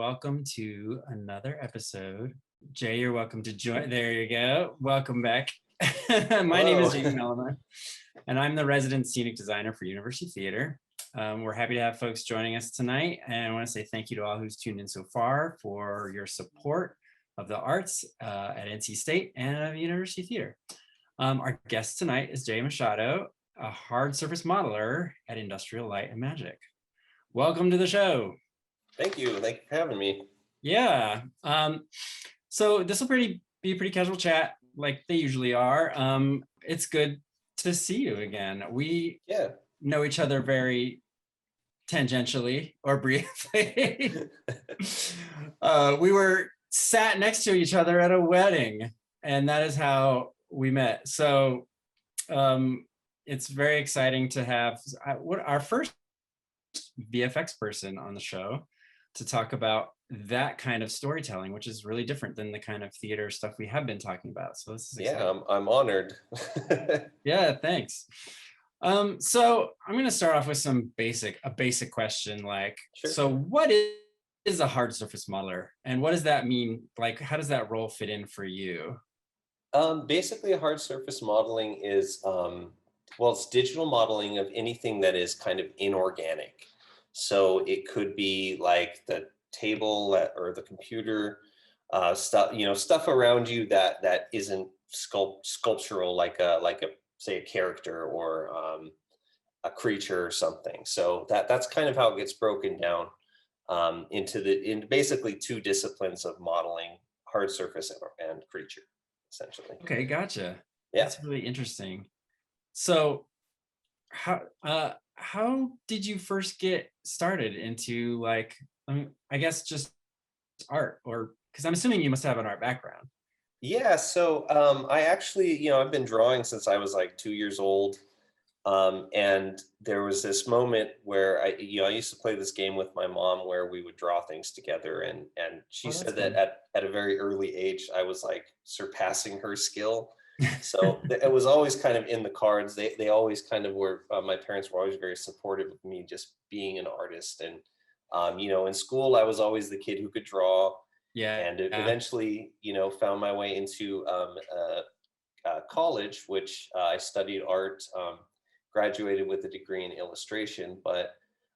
welcome to another episode. Jay, you're welcome to join. There you go. Welcome back. My name is Jayme Mellema, and I'm the resident scenic designer for University Theater. We're happy to have folks joining us tonight, and I want to say thank you to all who's tuned in so far for your support of the arts at NC State and University Theater. Our guest tonight is Jayme Machado, a hard surface modeler at Industrial Light and Magic. Welcome to the show. Thank you. Thank you for having me. Yeah. So this will be a pretty casual chat like they usually are. It's good to see you again. We know each other very tangentially or briefly. We were sat next to each other at a wedding, and that is how we met. So it's very exciting to have our first VFX person on the show to talk about that kind of storytelling, which is really different than the kind of theater stuff we have been talking about. So this is exciting. I'm honored. Yeah, thanks. So I'm going to start off with a basic question, like, Sure. So what is a hard surface modeler, and what does that mean? Like, how does that role fit in for you? Basically, a hard surface modeling is, it's digital modeling of anything that is kind of inorganic. So it could be like the table or the computer stuff around you that isn't sculptural, like a say a character or a creature or something. So that's kind of how it gets broken down into basically two disciplines of modeling: hard surface and creature, essentially. Okay, gotcha. Yeah. That's really interesting. So how did you first get started into, like, I guess just art, or because I'm assuming you must have an art background? Yeah, so I actually, I've been drawing since I was like 2 years old. And there was this moment where I used to play this game with my mom where we would draw things together. And she said that at a very early age, I was like surpassing her skill. So it was always kind of in the cards. They always kind of were, my parents were always very supportive of me just being an artist. And, in school, I was always the kid who could draw. Yeah. And eventually, found my way into college, which I studied art, graduated with a degree in illustration. But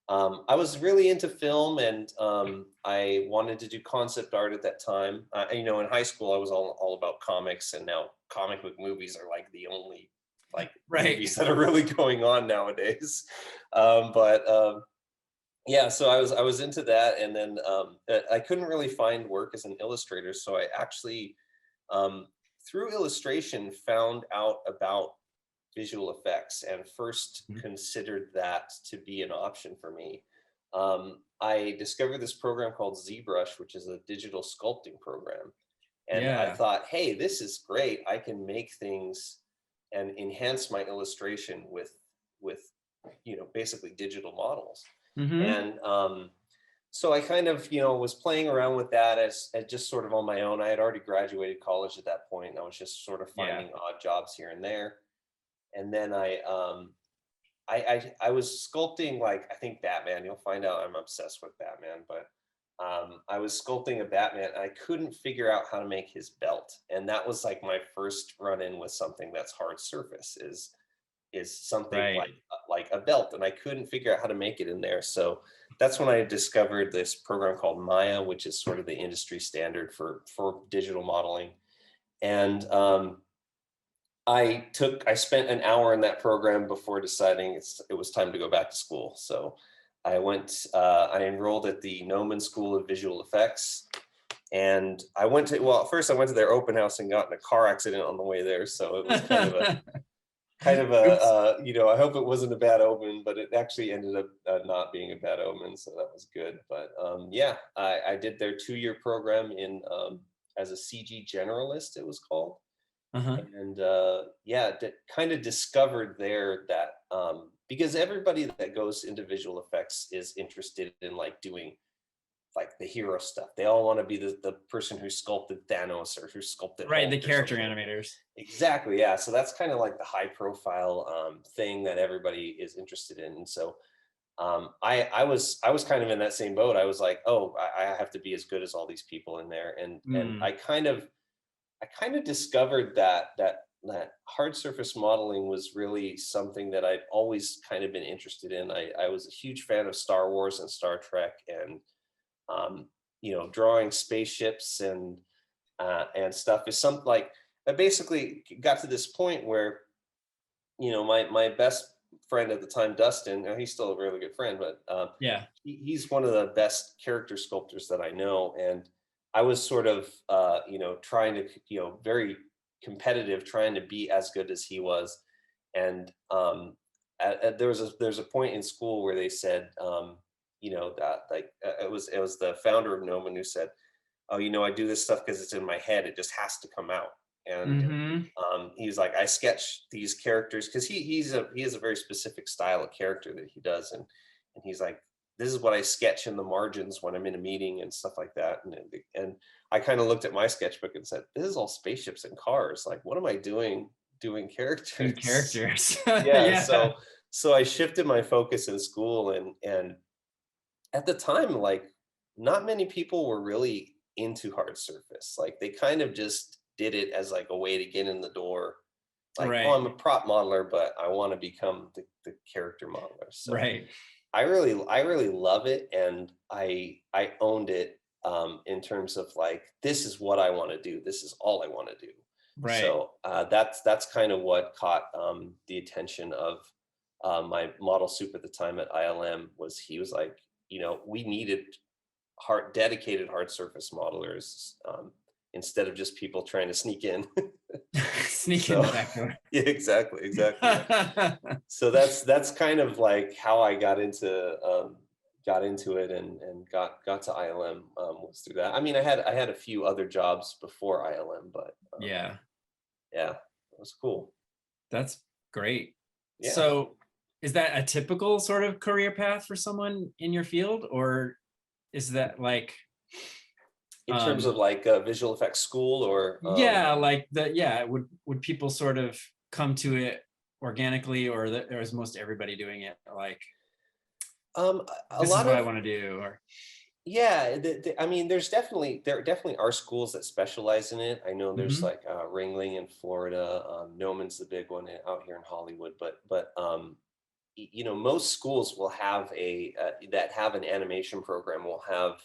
I was really into film, and I wanted to do concept art at that time. In high school, I was all about comics, and now comic book movies are like the only movies that are really going on nowadays. So I was into that, and then I couldn't really find work as an illustrator, so I actually through illustration found out about visual effects and first considered that to be an option for me. I discovered this program called Zbrush, which is a digital sculpting program. And I thought, hey, this is great. I can make things and enhance my illustration with basically digital models. Mm-hmm. And so I kind of, was playing around with that as just sort of on my own. I had already graduated college at that point, and I was just sort of finding odd jobs here and there. And then I was sculpting, like, I think Batman. You'll find out I'm obsessed with Batman, but I was sculpting a Batman, and I couldn't figure out how to make his belt. And that was like my first run-in with something that's hard surface is something like a belt, and I couldn't figure out how to make it in there. So that's when I discovered this program called Maya, which is sort of the industry standard for digital modeling. And I spent an hour in that program before deciding it was time to go back to school. So I enrolled at the Noman School of Visual Effects, and first I went to their open house and got in a car accident on the way there. So it was kind of a I hope it wasn't a bad omen, but it actually ended up not being a bad omen. So that was good. But I did their 2-year program in as a CG generalist, it was called. Uh-huh. And kind of discovered there that because everybody that goes into visual effects is interested in like doing like the hero stuff. They all want to be the person who sculpted Thanos or who sculpted Hulk, the character animators. Exactly, yeah. So that's kind of like the high profile thing that everybody is interested in. And so I was kind of in that same boat. I was like, oh, I have to be as good as all these people in there, and Mm, I kind of discovered that hard surface modeling was really something that I'd always kind of been interested in. I was a huge fan of Star Wars and Star Trek, and um, drawing spaceships and stuff is something like I basically got to this point where my best friend at the time, Dustin, he's still a really good friend, but yeah. he's one of the best character sculptors that I know. And I was sort of, trying to, very competitive, trying to be as good as he was. And there's a point in school where they said, that like it was the founder of Noman who said, oh, I do this stuff because it's in my head. It just has to come out. And Mm-hmm. he's like, I sketch these characters because he has a very specific style of character that he does, and he's like, this is what I sketch in the margins when I'm in a meeting and stuff like that. And I kind of looked at my sketchbook and said, this is all spaceships and cars. Like, what am I doing Doing characters? characters. Yeah. Yeah. So I shifted my focus in school, and at the time, like, not many people were really into hard surface. Like, they kind of just did it as like a way to get in the door. Like, oh, Right. I'm a prop modeler, but I want to become the character modeler. So Right. I really love it, and I owned it, in terms of like, this is what I want to do. This is all I want to do. Right. So that's kind of what caught the attention of my model soup at the time at ILM. Was he was like, we needed dedicated hard surface modelers, instead of just people trying to sneak in. Sneak in So the back door. yeah, exactly. So that's kind of like how I got into it, and got to ILM, was through that. I mean, I had a few other jobs before ILM, but Yeah, yeah, it was cool. that's great. Yeah. So, is that a typical sort of career path for someone in your field, or is that like, In terms of like visual effects school, or yeah, like the yeah, would people sort of come to it organically, or is most everybody doing it like a this is lot what I of want to do, or Yeah, I mean, there definitely are schools that specialize in it. I know there's Mhm. like Ringling in Florida, Noman's the big one out here in Hollywood, but most schools will have that have an animation program, will have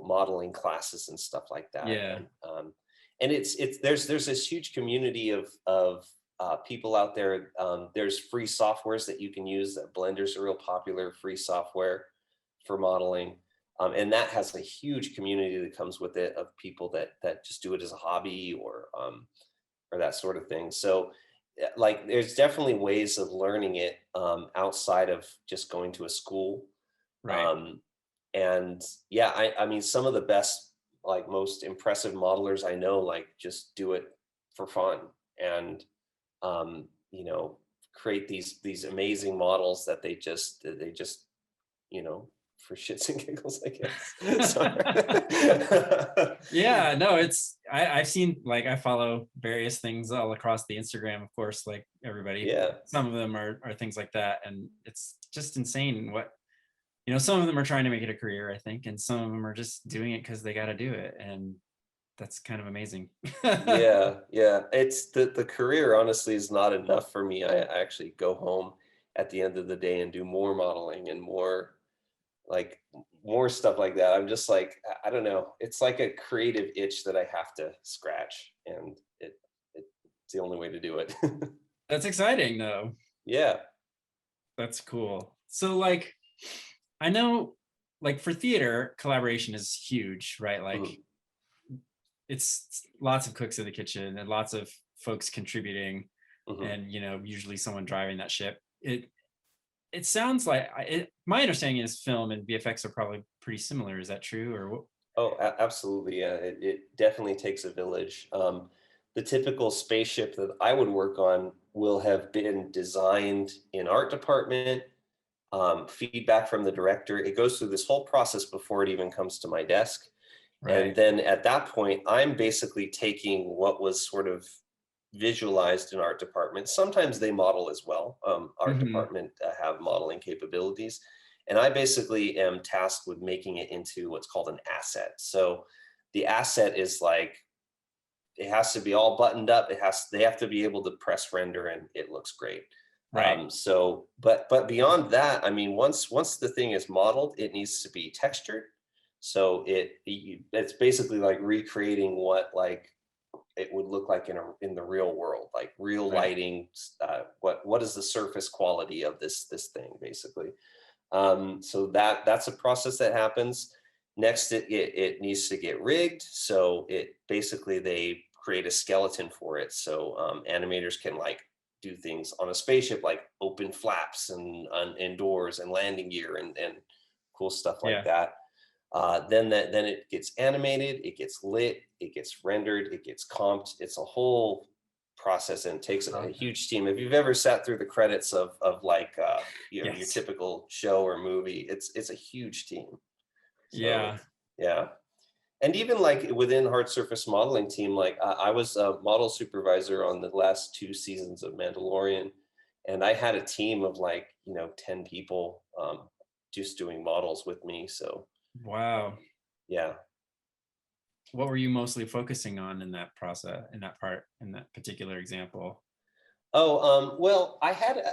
modeling classes and stuff like that, Yeah, and it's there's this huge community of people out there. There's free softwares that you can use. That Blender's a real popular free software for modeling. And that has a huge community that comes with it, of people that just do it as a hobby, or that sort of thing. So like, there's definitely ways of learning it, outside of just going to a school. right. Um, and yeah, I mean, some of the best, like, most impressive modelers I know, like, just do it for fun, and um, you know, create these amazing models that they just for shits and giggles, I guess. Sorry. Yeah, no, I've seen, like, I follow various things all across the Instagram, of course, like everybody. Yeah, Some of them are things like that, and it's just insane what, some of them are trying to make it a career, I think, and some of them are just doing it because they got to do it, and that's kind of amazing. yeah. It's the career, honestly, is not enough for me. I actually go home at the end of the day and do more modeling and like more stuff like that. I'm just like, I don't know. It's like a creative itch that I have to scratch, and it's the only way to do it. That's exciting, though. Yeah. That's cool. So, like, I know, like, for theater, collaboration is huge, right? Like, Mhm. it's lots of cooks in the kitchen and lots of folks contributing, Mhm. and usually someone driving that ship. It sounds like, my understanding is film and VFX are probably pretty similar. Is that true, or what? Oh, absolutely. Yeah, it definitely takes a village. The typical spaceship that I would work on will have been designed in art department, feedback from the director. It goes through this whole process before it even comes to my desk. And Right. then at that point, I'm basically taking what was sort of visualized in art department. Sometimes they model as well. Art Mm-hmm. department have modeling capabilities. And I basically am tasked with making it into what's called an asset. So the asset is like, it has to be all buttoned up. They have to be able to press render and it looks great. Right. So, but beyond that, I mean, once the thing is modeled, it needs to be textured. So it's basically like recreating what like it would look like in the real world, like real Right. lighting. What is the surface quality of this thing basically? So that's a process that happens. Next, it needs to get rigged. So it basically they create a skeleton for it. So animators can like do things on a spaceship, like open flaps and doors and landing gear and cool stuff like Yeah. that. Then it gets animated, it gets lit, it gets rendered, it gets comped. It's a whole process and it takes a huge team. If you've ever sat through the credits of like your Yes. typical show or movie, it's a huge team. So, Yeah. yeah. And even like within hard surface modeling team, like I was a model supervisor on the last 2 seasons of Mandalorian, and I had a team of like 10 people just doing models with me. So Wow. yeah. What were you mostly focusing on in that process, in that particular example? Oh, well, I had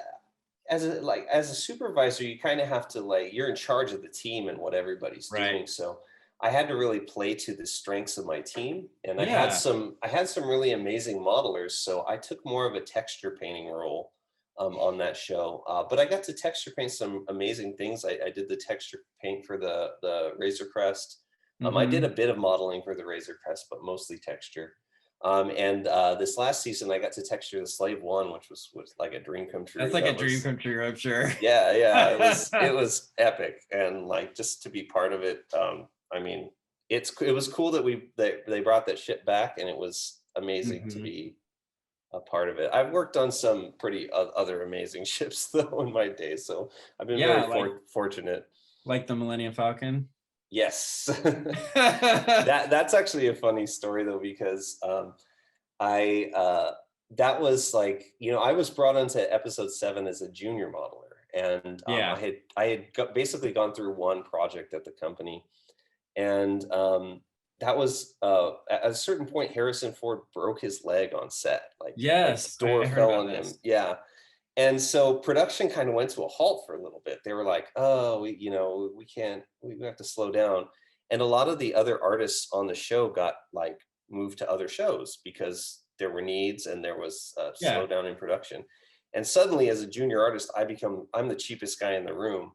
as a supervisor, you kind of have to like you're in charge of the team and what everybody's Right. doing. So I had to really play to the strengths of my team, and Yeah. I had some really amazing modelers. So I took more of a texture painting role on that show. But I got to texture paint some amazing things. I did the texture paint for the Razor Crest. I did a Mm-hmm. bit of modeling for the Razor Crest, but mostly texture. And this last season, I got to texture the Slave One, which was like a dream come true. That's like a dream come true, I'm sure. Yeah, it was epic, and like just to be part of it. I mean, it was cool that they brought that shit back, and it was amazing to Mm-hmm. be a part of it. I've worked on some pretty other amazing ships though in my day, so I've been Yeah, very fortunate. like the Millennium Falcon. Yes, that's actually a funny story though, because I that was like I was brought onto episode 7 as a junior modeler, and Yeah. I had basically gone through one project at the company, and that was at a certain point Harrison Ford broke his leg on set, like Yes, door I heard fell about on him, this. yeah. And so production kind of went to a halt for a little bit. They were like, oh, we can't, we have to slow down. And a lot of the other artists on the show got like moved to other shows because there were needs and there was a Yeah. slowdown in production. And suddenly as a junior artist, I'm the cheapest guy in the room.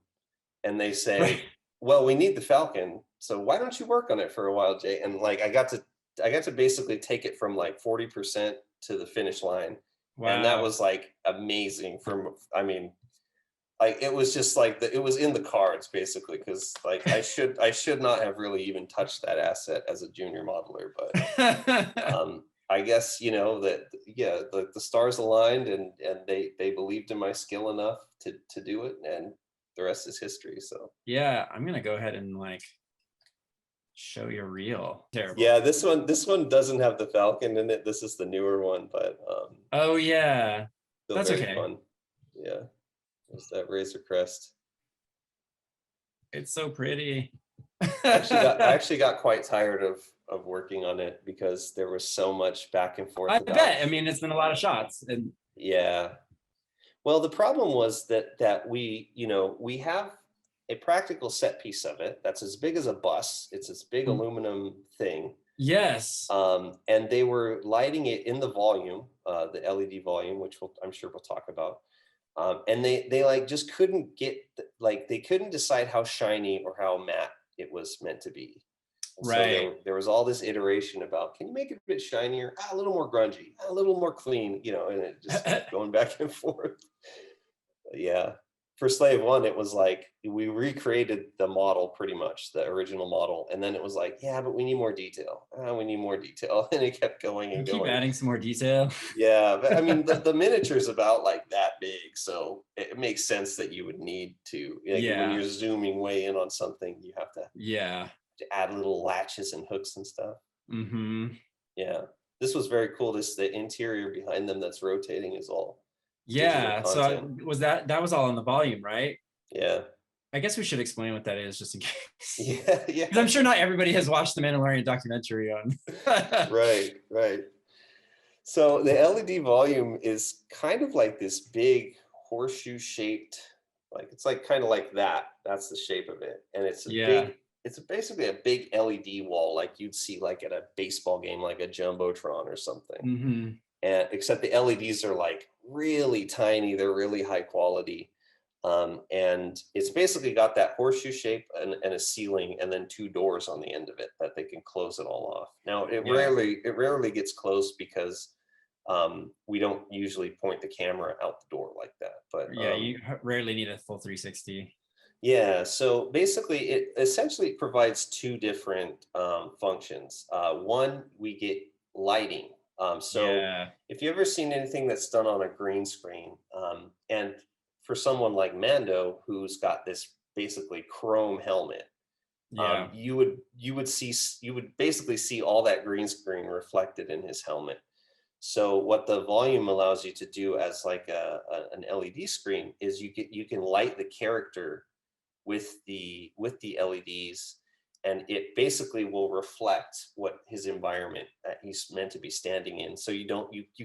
And they say, Right. well, we need the Falcon. So why don't you work on it for a while, Jay? And like, I got to basically take it from like 40% to the finish line. And that Wow. was like amazing I mean, like it was just like it was in the cards basically, because like I should not have really even touched that asset as a junior modeler, but I guess that yeah, the stars aligned and they believed in my skill enough to do it, and the rest is history. So Yeah, I'm gonna go ahead and like show your reel. Terrible. yeah, this one doesn't have the Falcon in it. This is the newer one, but Oh yeah, still that's very okay. fun. Yeah, there's that Razor Crest. It's so pretty. I actually got quite tired of working on it because there was so much back and forth I about. bet. I mean, it's been a lot of shots, and Yeah. Well, the problem was that we have a practical set piece of it that's as big as a bus. It's this big aluminum thing. yes, And they were lighting it in the volume, the LED volume, which I'm sure we'll talk about. And they like just couldn't they couldn't decide how shiny or how matte it was meant to be. And so right. there was all this iteration about, can you make it a bit shinier, a little more grungy, a little more clean, and it just kept going back and forth. Yeah. For Slave One, it was like we recreated the model, pretty much the original model, and then it was like, yeah, but we need more detail. We need more detail, and it kept going You and keep going. adding some more detail. Yeah, but I mean, the miniature is about like that big, so it makes sense that you would need to, like, when Yeah. you're zooming way in on something, you have to Yeah. add little latches and hooks and stuff. Mm-hmm. Yeah. this was very cool. The interior behind them that's rotating is all digital Yeah. content. So that was all in the volume, right? Yeah. I guess we should explain what that is just in case. Yeah, yeah. Because I'm sure not everybody has watched the Mandalorian documentary on. Right, right. So the LED volume is kind of like this big horseshoe shaped, like it's like kind of like that. That's the shape of it. And it's a Yeah. big, it's basically a big LED wall like you'd see like at a baseball game, like a Jumbotron or something. Mm-hmm. And except the LEDs are like really tiny, they're really high quality. And it's basically got that horseshoe shape and a ceiling and then two doors on the end of it that they can close it all off. Now it rarely gets closed because we don't usually point the camera out the door like that. But Yeah, you rarely need a full 360. yeah, so basically it essentially provides two different functions. One, we get lighting. So Yeah. if you ever seen anything that's done on a green screen, and for someone like Mando, who's got this basically chrome helmet, Yeah. you would basically see all that green screen reflected in his helmet. So what the volume allows you to do as like an LED screen is you can light the character with the LEDs, and it basically will reflect what his environment that he's meant to be standing in. So you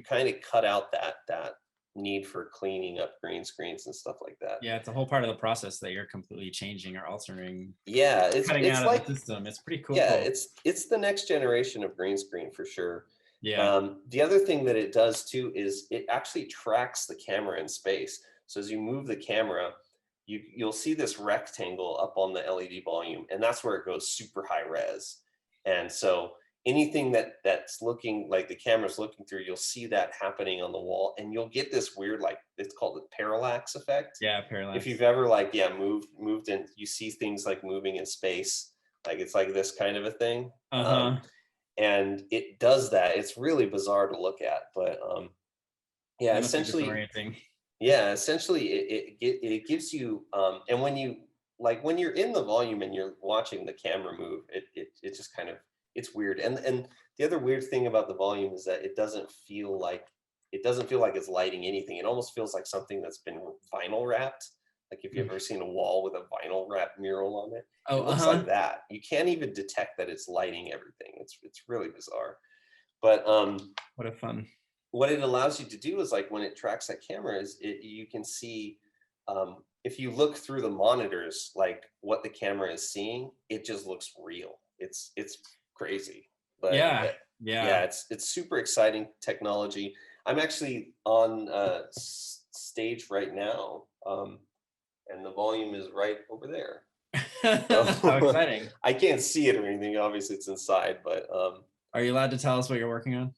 kind of cut out that need for cleaning up green screens and stuff like that. Yeah, it's a whole part of the process that you're completely changing or altering. Yeah, Cutting it's out like of the system. It's pretty cool. yeah, it's the next generation of green screen for sure. Yeah. The other thing that it does too is it actually tracks the camera in space. So as you move the camera, you'll see this rectangle up on the LED volume, and that's where it goes super high res. And so anything that's looking like the camera's looking through, you'll see that happening on the wall, and you'll get this weird, like it's called the parallax effect. Yeah, parallax. If you've ever moved and you see things like moving in space, like it's like this kind of a thing. And it does that. It's really bizarre to look at, but yeah, essentially, it gives you and when you're in the volume and you're watching the camera move, it just kind of, it's weird. And the other weird thing about the volume is that it doesn't feel like it's lighting anything. It almost feels like something that's been vinyl wrapped. Like if you've ever seen a wall with a vinyl wrap mural on it, it looks like that. You can't even detect that it's lighting everything. It's really bizarre. But what a fun. What it allows you to do is like when it tracks that camera is you can see if you look through the monitors, like what the camera is seeing, it just looks real. It's crazy. But yeah, it's super exciting technology. I'm actually on stage right now. And the volume is right over there. How exciting. I can't see it or anything. Obviously it's inside, but are you allowed to tell us what you're working on?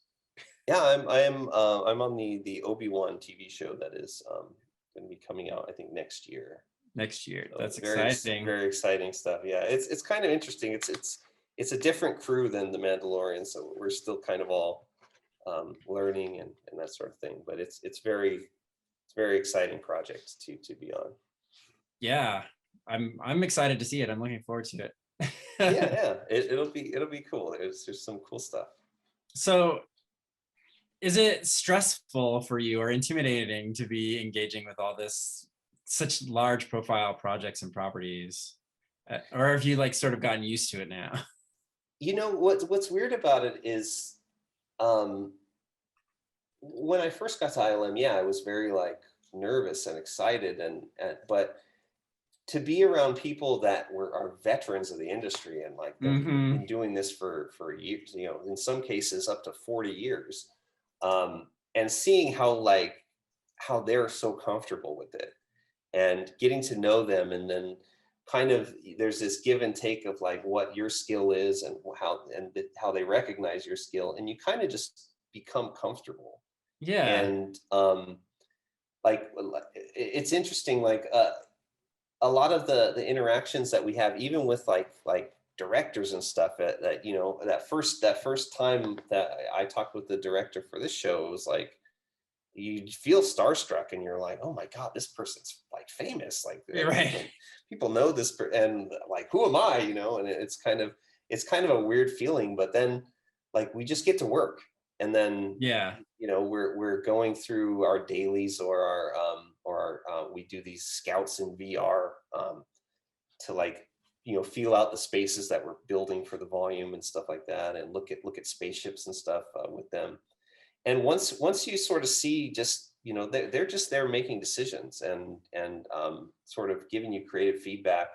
Yeah, I'm on the Obi-Wan TV show that is going to be coming out, I think, next year. So that's exciting. Very exciting stuff. Yeah, it's kind of interesting. It's a different crew than the Mandalorian, so we're still kind of all learning and that sort of thing. But it's very exciting project to be on. Yeah, I'm excited to see it. I'm looking forward to it. yeah, it'll be cool. There's some cool stuff. So, is it stressful for you or intimidating to be engaging with all this, such large profile projects and properties, or have you like sort of gotten used to it now? You know what's weird about it is, when I first got to ILM, yeah, I was very like nervous and excited, but to be around people that are veterans of the industry and like been doing this for years, you know, in some cases up to 40 years, and seeing how they're so comfortable with it and getting to know them, and then kind of there's this give and take of like what your skill is and how they recognize your skill, and you kind of just become comfortable. Yeah. And like it's interesting, like a lot of the interactions that we have, even with like directors and stuff, that you know, that first time that I talked with the director for this show, it was like you feel starstruck and you're like, oh my God, this person's like famous, like right. People know this and like, who am I, you know? And it's kind of a weird feeling, but then like we just get to work, And then Yeah. we're going through our dailies we do these scouts in VR to like feel out the spaces that we're building for the volume and stuff like that, and look at spaceships and stuff with them. And once you sort of see, just they're just there making decisions and sort of giving you creative feedback,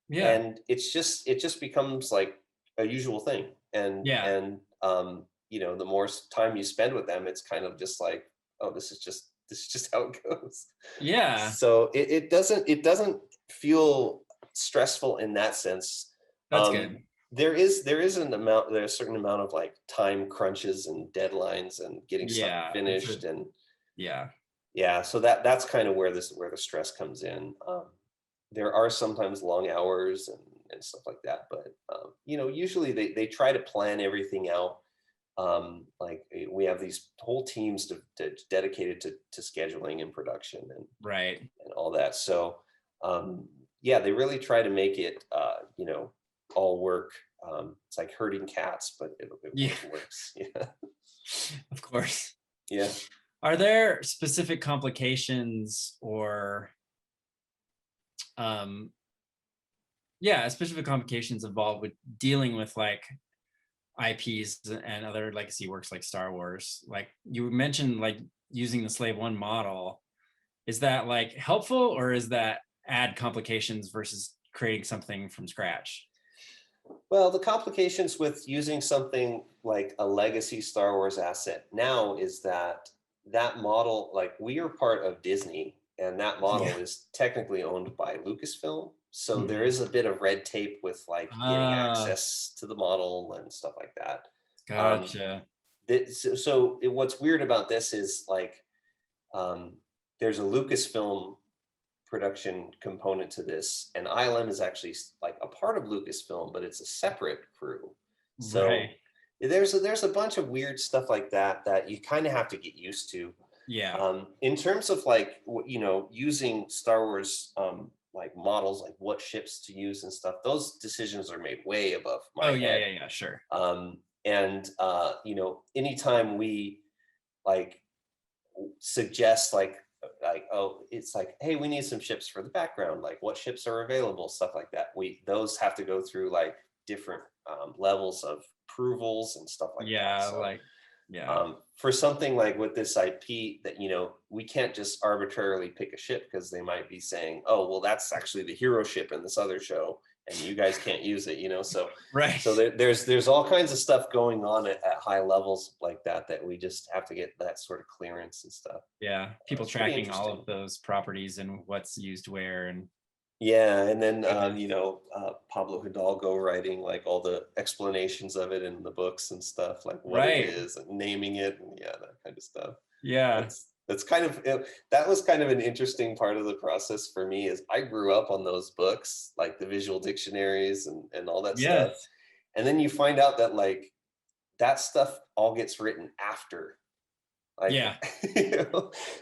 Yeah. and it just becomes like a usual thing. Yeah. The more time you spend with them, it's kind of just like, oh, this is just how it goes. Yeah. So it doesn't feel stressful in that sense. That's good. There's a certain amount of like time crunches and deadlines and getting stuff Yeah. finished, and Yeah. yeah, so that's kind of where the stress comes in. There are sometimes long hours and stuff like that, but usually they try to plan everything out. We have these whole teams dedicated to scheduling and production Right. and all that. So yeah, they really try to make it all work. It's like herding cats, but it Yeah. works. Yeah. Of course. Yeah. Are there specific complications or specific complications involved with dealing with like IPs and other legacy works like Star Wars? Like you mentioned, like using the Slave One model. Is that like helpful, or is that add complications versus creating something from scratch? Well, the complications with using something like a legacy Star Wars asset now is that model, like we are part of Disney, and that model Yeah. is technically owned by Lucasfilm. So there Mhm. is a bit of red tape with like getting Ah, access to the model and stuff like that. Um, gotcha. what's weird about this is like um, there's a Lucasfilm production component to this, and ILM is actually like a part of Lucasfilm, but it's a separate crew. So Right. there's a bunch of weird stuff like that you kind of have to get used to. Yeah. In terms of like using Star Wars like models, like what ships to use and stuff, those decisions are made way above my Oh yeah, head. yeah, yeah, sure. And anytime we like suggest oh, it's like, hey, we need some ships for the background, like what ships are available, stuff like that, those have to go through like different levels of approvals and stuff like that. Yeah, So like yeah. for something like with this IP, that we can't just arbitrarily pick a ship, because they might be saying, oh, well, that's actually the hero ship in this other show, and you guys can't use it. So Right. there's all kinds of stuff going on at high levels like that we just have to get that sort of clearance and stuff. Yeah. People It's pretty tracking all interesting. of those properties and what's used where and Yeah, and then goodness. Pablo Hidalgo writing like all the explanations of it in the books and stuff, like what it Right. is and naming it, and yeah, that kind of stuff. Yeah. That's kind of that was kind of an interesting part of the process for me, is I grew up on those books, like the visual dictionaries and all that stuff, Yes. and then you find out that like that stuff all gets written after. Like, Yeah.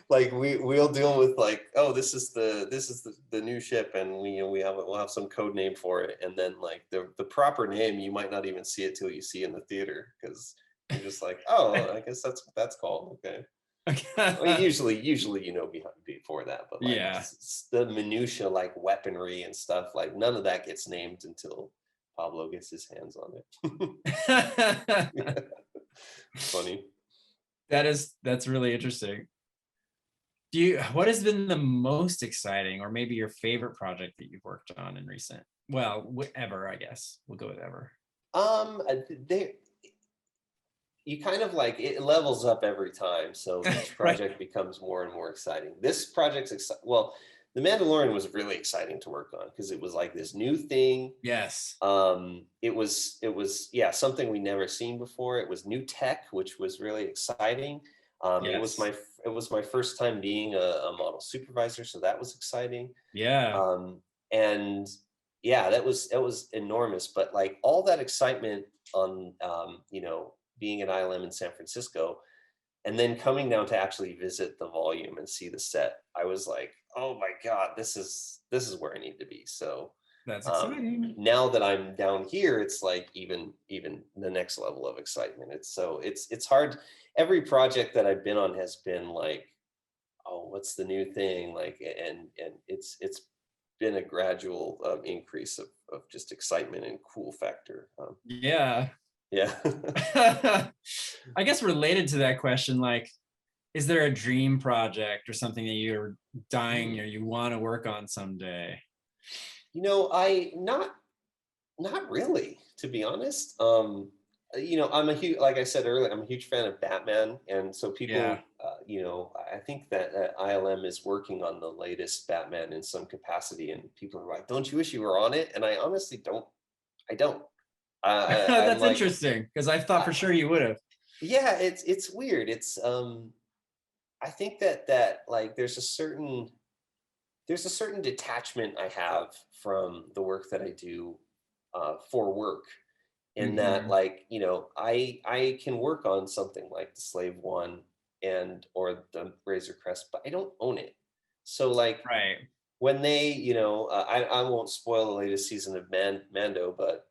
like we'll deal with like, oh, this is the new ship, and we'll have some code name for it, and then like the proper name you might not even see it till you see in the theater, because you're just like, oh, I guess that's what that's called. Okay. Well, usually behind before that, but like Yeah. the minutia, like weaponry and stuff, like none of that gets named until Pablo gets his hands on it. Yeah, it's funny. That's really interesting. What has been the most exciting or maybe your favorite project that you've worked on in recent, well, whatever, I guess we'll go with ever. They You kind of like, it levels up every time, so each Right. project becomes more and more exciting. This project's well, The Mandalorian was really exciting to work on, because it was like this new thing. Yes. It was yeah, something we never seen before. It was new tech, which was really exciting. It was Yes. my first time being a model supervisor, so that was exciting. Yeah. um, and yeah, that was enormous. But like all that excitement on being at ILM in San Francisco, and then coming down to actually visit the volume and see the set, I was like, oh my god, this is where I need to be. So That's exciting. Now that I'm down here, it's like even the next level of excitement. It's hard. Every project that I've been on has been like, oh, what's the new thing? Like, and it's been a gradual increase of just excitement and cool factor. Yeah. Yeah. I guess related to that question, like, is there a dream project or something that you're dying or you want to work on someday? I not really, to be honest. I'm a huge, like I said earlier, I'm a huge fan of Batman, and so people, Yeah. I think that ILM is working on the latest Batman in some capacity, and people are like, "Don't you wish you were on it?" And I honestly don't. I don't. I'm That's like, interesting because I thought for sure you would have. yeah, it's weird. I think that like there's a certain detachment I have from the work that I do for work, in that, Mhm. like, I can work on something like the Slave One or the Razor Crest, but I don't own it. So like Right. when they, I won't spoil the latest season of Mando, but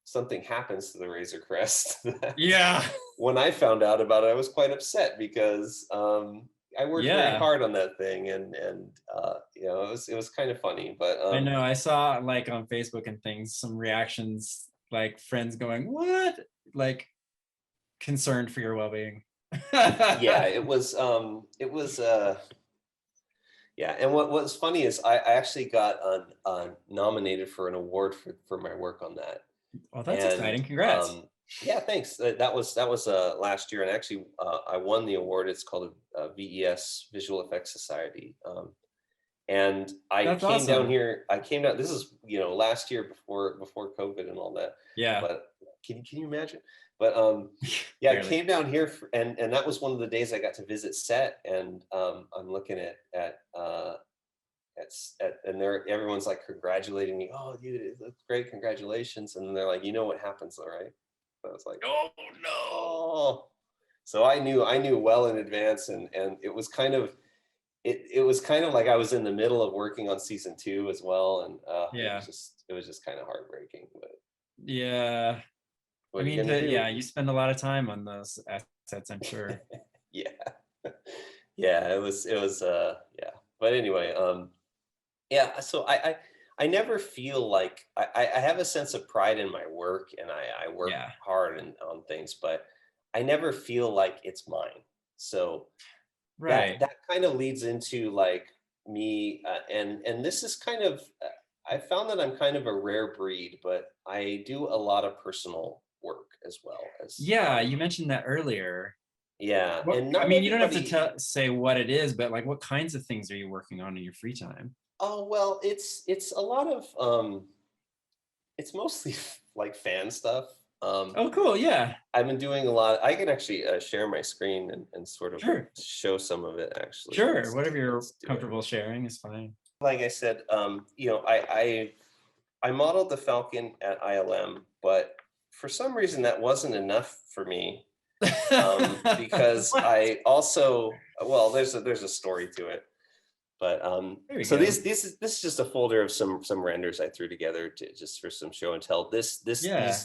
something happens to the Razor Crest. Yeah. When I found out about it, I was quite upset because I worked very Yeah. hard on that thing, and it was kind of funny, but I know. I saw like on Facebook and things some reactions, like friends going, "What?" Like concerned for your well-being. yeah, yeah. And what was funny is I actually got nominated for an award for my work on that. Well, that's And exciting. Congrats. yeah, thanks. That was last year, and actually I won the award. It's called a VES, Visual Effects Society. And I That's came down awesome. here. I came down. This is last year before COVID and all that. Yeah. But can you imagine? But yeah, I Barely. came down here and that was one of the days I got to visit set, and I'm looking and everyone's like congratulating me. Oh, dude, it looks great, congratulations. And then they're like, you know what happens though, right? I was like, Oh no. oh. So I knew well in advance, and it was kind of like I was in the middle of working on season 2 as well, and Yeah. it was just kind of heartbreaking. But Yeah. I what are you mean, gonna do? yeah, you spend a lot of time on those assets, I'm sure. Yeah, yeah, it was yeah. But anyway, yeah. So I never feel like I have a sense of pride in my work, and I work Yeah. hard on things, but I never feel like it's mine. So that Right. that kind of leads into like me, and this is kind of I found that I'm kind of a rare breed, but I do a lot of personal work as well as Yeah, you mentioned that earlier. yeah, What and I not mean, you don't have to everybody. say what it is, but like what kinds of things are you working on in your free time? Oh, well, it's a lot of it's mostly like fan stuff. Oh, cool. Yeah. I've been doing a lot. I can actually share my screen and sort of Sure. show some of it. Actually, Sure. Whatever you're let's do it. comfortable sharing is fine. Like I said, I modeled the Falcon at ILM, but for some reason that wasn't enough for me, because What? I also, well, there's a story to it. But There we so go. this is just a folder of some renders I threw together just for some show and tell. Yeah.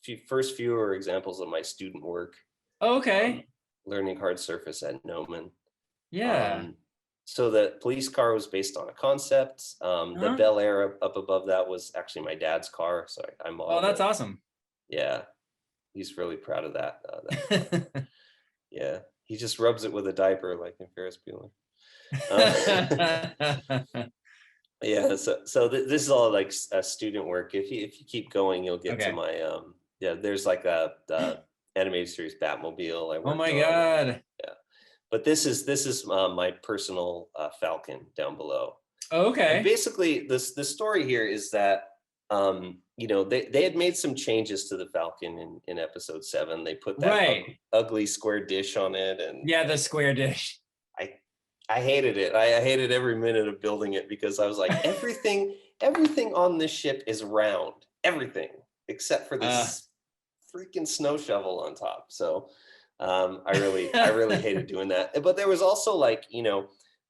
These first few are examples of my student work, um, Okay. learning hard surface at Noman. Yeah. Um, so the police car was based on a concept. The Huh? Bel Air up above that was actually my dad's car, so I Oh, modeled that's it. awesome. Yeah, he's really proud of that car. Yeah, he just rubs it with a diaper like in Ferris Bueller. Yeah, this is all like student work. If you keep going, you'll get to Okay. my yeah. There's like the animated series Batmobile I Oh worked my on. God. Yeah, but this is my personal Falcon down below. And Okay. basically, the story here is that they had made some changes to the Falcon in episode 7. They put that Right. ugly square dish on it, and Yeah, the square dish. I I hated it. I hated every minute of building it because I was like, everything on this ship is round, everything except for Uh, this freaking snow shovel on top. So I really hated doing that. But there was also like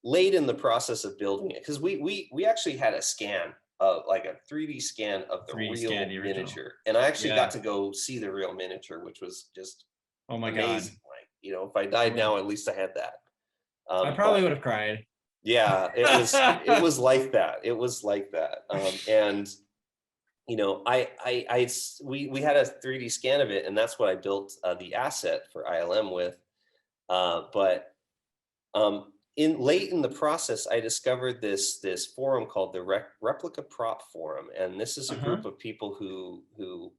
late in the process of building it, because we actually had a scan like a 3D scan of the 3D real scan the original. miniature, and I actually Yeah. got to go see the real miniature, which was just Oh my amazing. God. Like, you know, if I died now, at least I had that. I probably would have cried. Yeah, it was like that. It was like that. And you know, we had a 3D scan of it, and that's what I built the asset for ILM with. But late in the process, I discovered this forum called the Replica Prop Forum, and this is a group of people who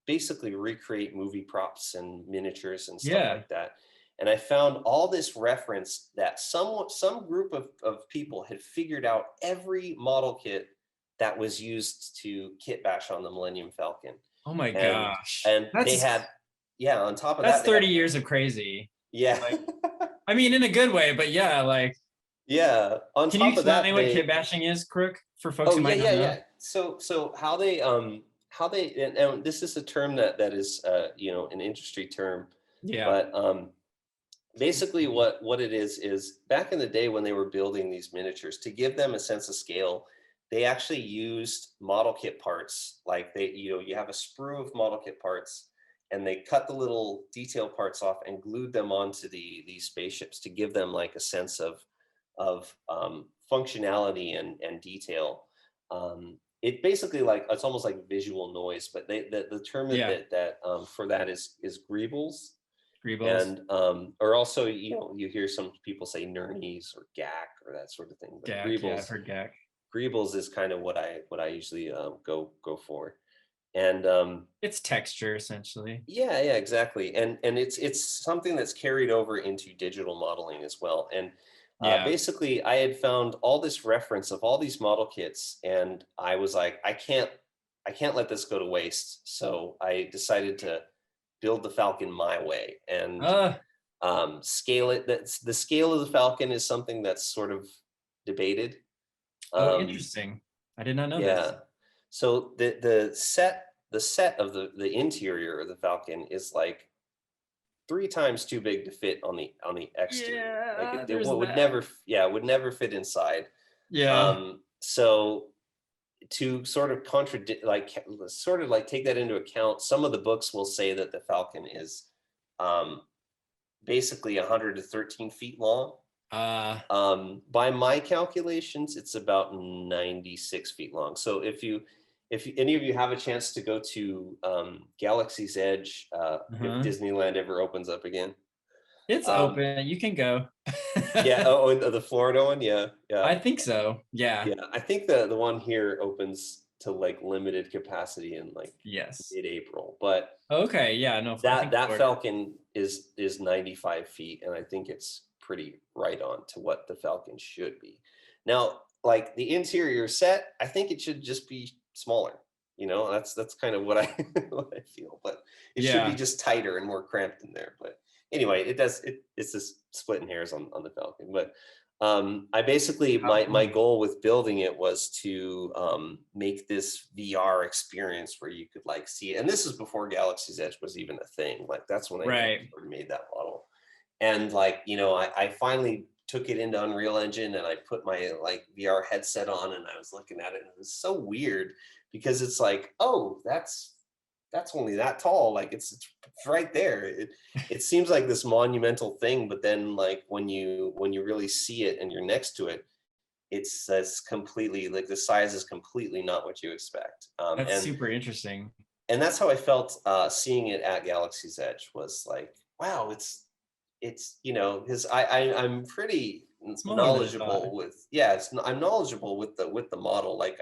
basically recreate movie props and miniatures and stuff like that. And I found all this reference that some group of people had figured out every model kit that was used to kit bash on the Millennium Falcon. Oh my gosh. And they had, on top of that's that, 30 years of crazy. Yeah. Like, I mean, in a good way, but yeah, like. Yeah. On can top you explain of that, what kit bashing is, Crook, for folks who might not know? Yeah. So how they and this is a term that is you know, an industry term. Yeah. But basically what it is back in the day when they were building these miniatures, to give them a sense of scale, they actually used model kit parts. Like you have a sprue of model kit parts, and they cut the little detail parts off and glued them onto these spaceships to give them like a sense of functionality and detail. It basically, like, it's almost like visual noise, but the term that for that is greebles. And or also, you know, you hear some people say nurnies or gack or that sort of thing. But gack, greebles, I've heard gack. Greebles is kind of what I usually go for. And it's texture, essentially. Yeah, exactly. And it's something that's carried over into digital modeling as well. And basically, I had found all this reference of all these model kits, and I was like, I can't let this go to waste. So I decided to build the Falcon my way and scale it. The scale of the Falcon is something that's sort of debated. Interesting. I did not know this. So the set of the interior of the Falcon is like 3 times too big to fit on the exterior. Like it would never fit inside. So to sort of take that into account, some of the books will say that the Falcon is basically 113 feet long. By my calculations, it's about 96 feet long. So if any of you have a chance to go to Galaxy's Edge, if Disneyland ever opens up again, it's open. You can go. The Florida one, I think so. Yeah. I think the one here opens to like limited capacity in like mid-April. But that Falcon is 95 feet, and I think it's pretty right on to what the Falcon should be. Now, like the interior set, I think it should just be smaller. You know, that's kind of what I feel, but it should be just tighter and more cramped in there. But anyway, it's just splitting hairs on the Falcon. But I basically, my goal with building it was to make this VR experience where you could like see it. And this is before Galaxy's Edge was even a thing. Like that's when I made that model. And like, you know, I finally took it into Unreal Engine and I put my like VR headset on and I was looking at it, and it was so weird because it's like, oh, that's only that tall. Like it's right there. It seems like this monumental thing, but then like when you really see it and you're next to it, it's completely, like the size is completely not what you expect. That's super interesting. And that's how I felt seeing it at Galaxy's Edge, was like, wow, it's you know, because I'm pretty knowledgeable with I'm knowledgeable with the model. Like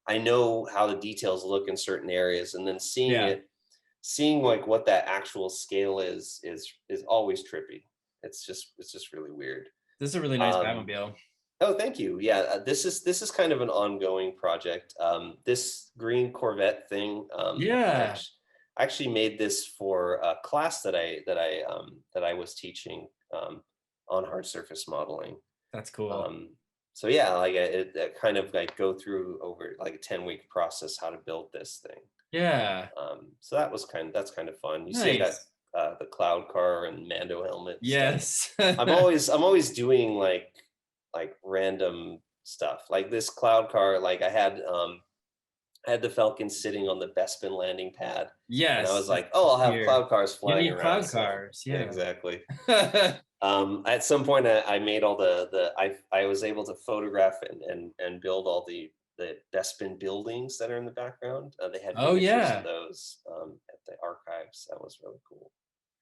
I know how the details look in certain areas, and then seeing like what that actual scale is always trippy. It's just really weird. This is a really nice Batmobile. Oh, thank you. Yeah, this is kind of an ongoing project. This green Corvette thing. I actually made this for a class that I was teaching on hard surface modeling. That's cool. So yeah, like it kind of like go through over like a 10-week process how to build this thing. Yeah. So that's kind of fun. You see that the cloud car and Mando helmet. Yes. I'm always doing like random stuff. Like this cloud car, like I had the Falcon sitting on the Bespin landing pad. Yes. And I was like, oh, I'll have cloud cars flying you need around. Cloud cars. Yeah, exactly. At some point I made all I was able to photograph and build all the Bespin buildings that are in the background. They had pictures of those at the archives. That was really cool.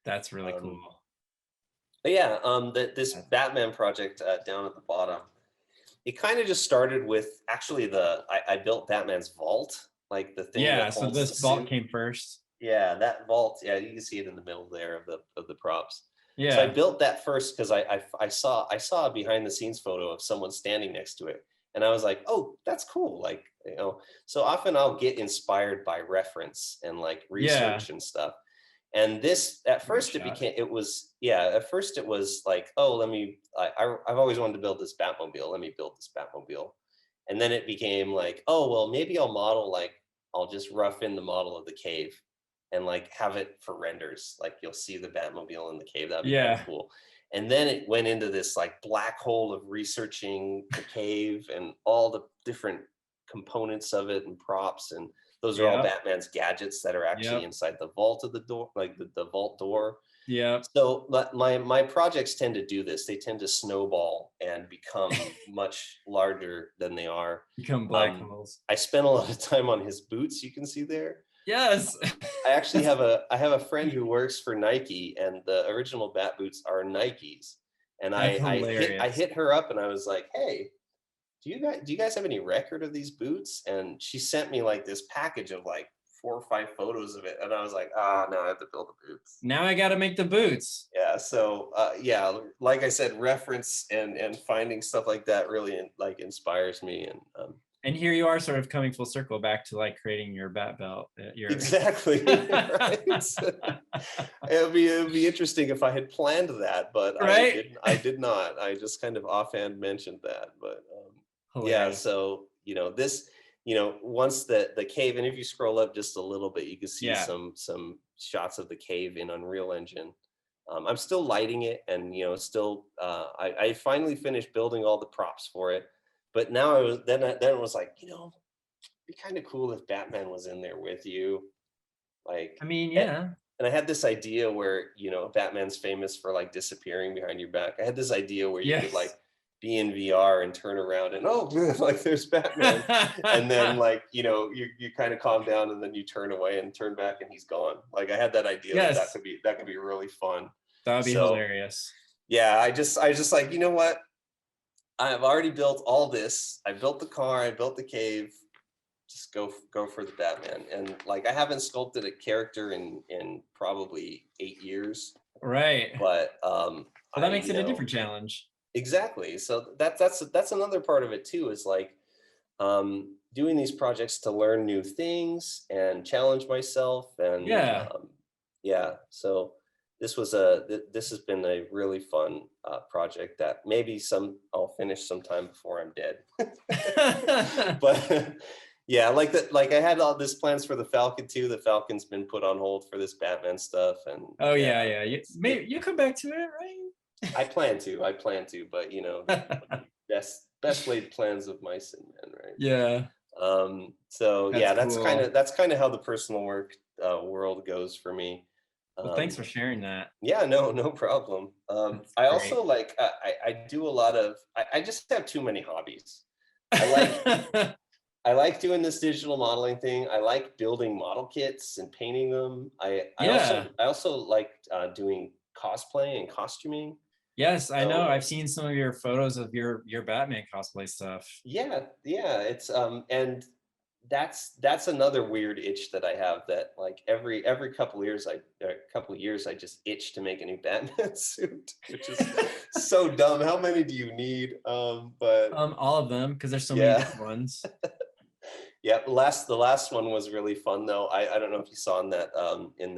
That's really cool. But yeah, this Batman project down at the bottom, it kind of just started with actually I built Batman's vault, like the thing. Yeah, that so holds this the vault suit. came first. Yeah, that vault. Yeah, you can see it in the middle there of the props. Yeah. So I built that first because I saw a behind the scenes photo of someone standing next to it, and I was like, oh, that's cool. Like, you know, so often I'll get inspired by reference and like research and stuff. And this at first it was like, oh, I've always wanted to build this Batmobile. Let me build this Batmobile. And then it became like, oh, well, maybe I'll just rough in the model of the cave and like have it for renders. Like you'll see the Batmobile in the cave. That'd be kind of cool. And then it went into this like black hole of researching the cave and all the different components of it and props. And those are all Batman's gadgets that are actually inside the vault of the door, like the vault door. Yeah. So my projects tend to do this. They tend to snowball and become much larger than they are. Become black holes. I spent a lot of time on his boots. You can see there. Yes. I actually have a friend who works for Nike, and the original Bat boots are Nikes. And I hit her up and I was like, hey, do you guys have any record of these boots? And she sent me like this package of like 4 or 5 photos of it, and I was like, no, I have to build the boots. Now I got to make the boots. Yeah. So like I said, reference and finding stuff like that really like inspires me. And here you are, sort of coming full circle back to like creating your Bat belt. Exactly. Right. It'd be interesting if I had planned that, but I did not. I just kind of offhand mentioned that, but yeah. So this. Once the cave, and if you scroll up just a little bit, you can see some shots of the cave in Unreal Engine. I'm still lighting it, and I finally finished building all the props for it. But now then it was like, it'd be kind of cool if Batman was in there with you. Like, I mean, yeah. And I had this idea where Batman's famous for like disappearing behind your back. I had this idea where you could like be in VR and turn around and like there's Batman, and then like you kind of calm down and then you turn away and turn back and he's gone. Like I had that idea that could be really fun. That would be hilarious. Yeah, I just like, you know what? I've already built all this. I built the car. I built the cave. Just go for the Batman. And like I haven't sculpted a character in probably 8 years. Right. But that makes it a different challenge. Exactly. So that's another part of it too, is like doing these projects to learn new things and challenge myself. And so this has been a really fun project that maybe I'll finish sometime before I'm dead. But yeah, like I had all this plans for the Falcon too. The Falcon's been put on hold for this Batman stuff. And you come back to it, right? I plan to, but best laid plans of mice and men, right? Yeah. So that's cool. That's kind of how the personal work world goes for me. Well, thanks for sharing that. Yeah, no problem. I also like I do a lot of I just have too many hobbies. I like doing this digital modeling thing. I like building model kits and painting them. I also like doing cosplay and costuming. Yes, I know. I've seen some of your photos of your Batman cosplay stuff. Yeah. It's and that's another weird itch that I have, that like every couple of years I just itch to make a new Batman suit, which is so dumb. How many do you need? But all of them, because there's so many different ones. Yeah, the last one was really fun though. I don't know if you saw in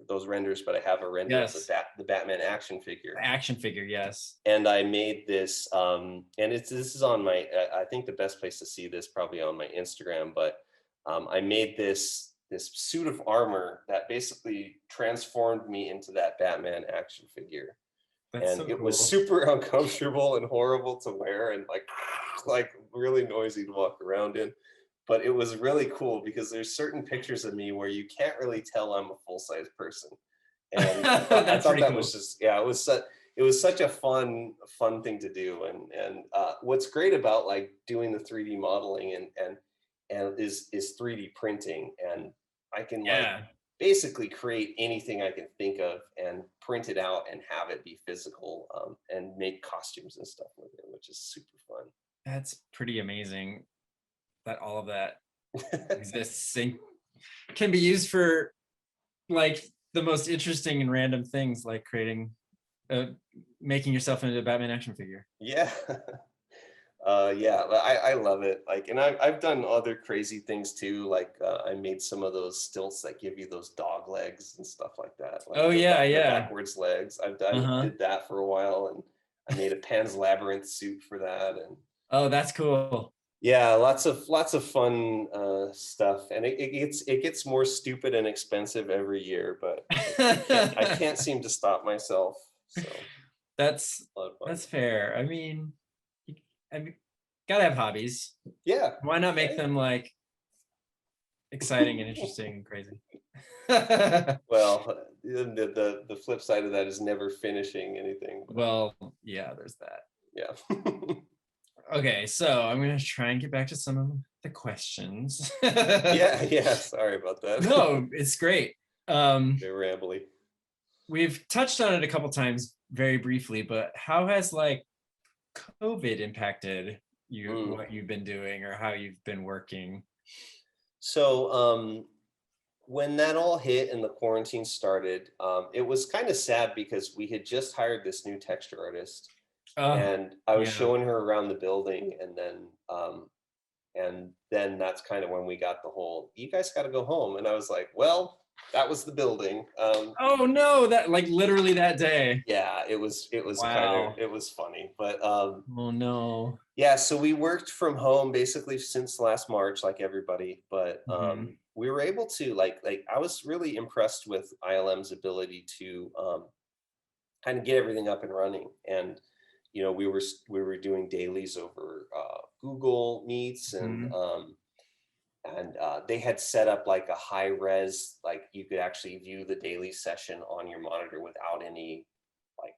those renders, but I have a render of the Batman action figure. Action figure, yes. And I made this, and this is on my. I think the best place to see this probably on my Instagram. But I made this suit of armor that basically transformed me into that Batman action figure. That's and so it was cool. super uncomfortable and horrible to wear, and like really noisy to walk around in. But it was really cool because there's certain pictures of me where you can't really tell I'm a full-size person. And I That's thought pretty that cool. was just, yeah, it was such a fun thing to do. And what's great about like doing the 3D modeling and is 3D printing, and I can like Yeah, basically create anything I can think of and print it out and have it be physical, and make costumes and stuff with it, which is super that's pretty amazing that all of that fun. exists and can be used for like the most interesting and random things, like creating, uh, making yourself into a Batman action figure. Yeah. Yeah, I love it. Like, and I've done other crazy things too. Like, I made some of those stilts that give you those dog legs and stuff like that. Like Oh yeah, the yeah. backwards legs. I Uh-huh. did that for a while, and I made a Pan's Labyrinth suit for that. And Oh, that's cool. yeah, lots of fun stuff. And it gets more stupid and expensive every year, but I can't seem to stop myself. So That's a lot of fun. that's fair. I mean, I mean, gotta have hobbies. Yeah. Why not make Right? them like exciting and interesting and crazy? Well, the flip side of that is never finishing anything. But Well, yeah, there's that. yeah. Okay, so I'm gonna try and get back to some of the questions. Yeah, yeah. Sorry about that. No, it's great. Um, They're rambly. we've touched on it a couple times very briefly, but how has like COVID impacted you, Mm. what you've been doing or how you've been working? So when that all hit and the quarantine started, it was kind of sad because we had just hired this new texture artist, Oh, and I was yeah. showing her around the building, and then that's kind of when we got the whole, you guys got to go home, and I was like, well, that was the building. Oh no, that like literally that day. Yeah, it was kind of, Wow. it was funny, but Oh no. yeah, so we worked from home basically since last March, like everybody, but Hmm. we were able to like I was really impressed with ILM's ability to kind of get everything up and running. And we were doing dailies over Google Meets, Hmm. and they had set up like a high res, like you could actually view the daily session on your monitor without any like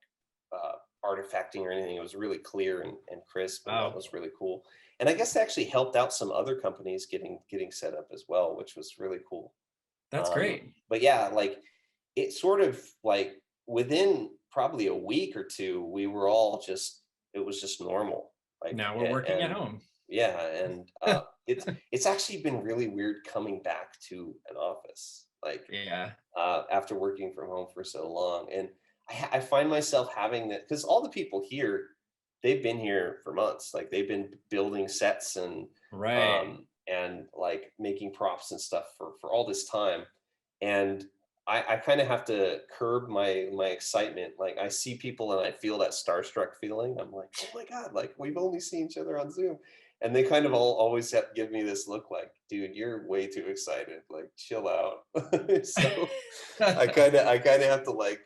artifacting or anything. It was really clear and crisp, and that Wow, was really cool. And I guess it actually helped out some other companies getting set up as well, which was really cool. that's great. But yeah, like it sort of like within probably a week or two, we were all just, it was just normal. Like Now we're working at and home. yeah, and it's actually been really weird coming back to an office. Like Yeah. after working from home for so long. And I find myself having that because all the people here, they've been here for months. Like they've been building sets Right. and like making props and stuff for all this time. And I kind of have to curb my excitement. Like I see people and I feel that starstruck feeling. I'm like, oh my God, like we've only seen each other on Zoom. And they kind of all always have to give me this look like, dude, you're way too excited. Like, chill out. So I kind of have to like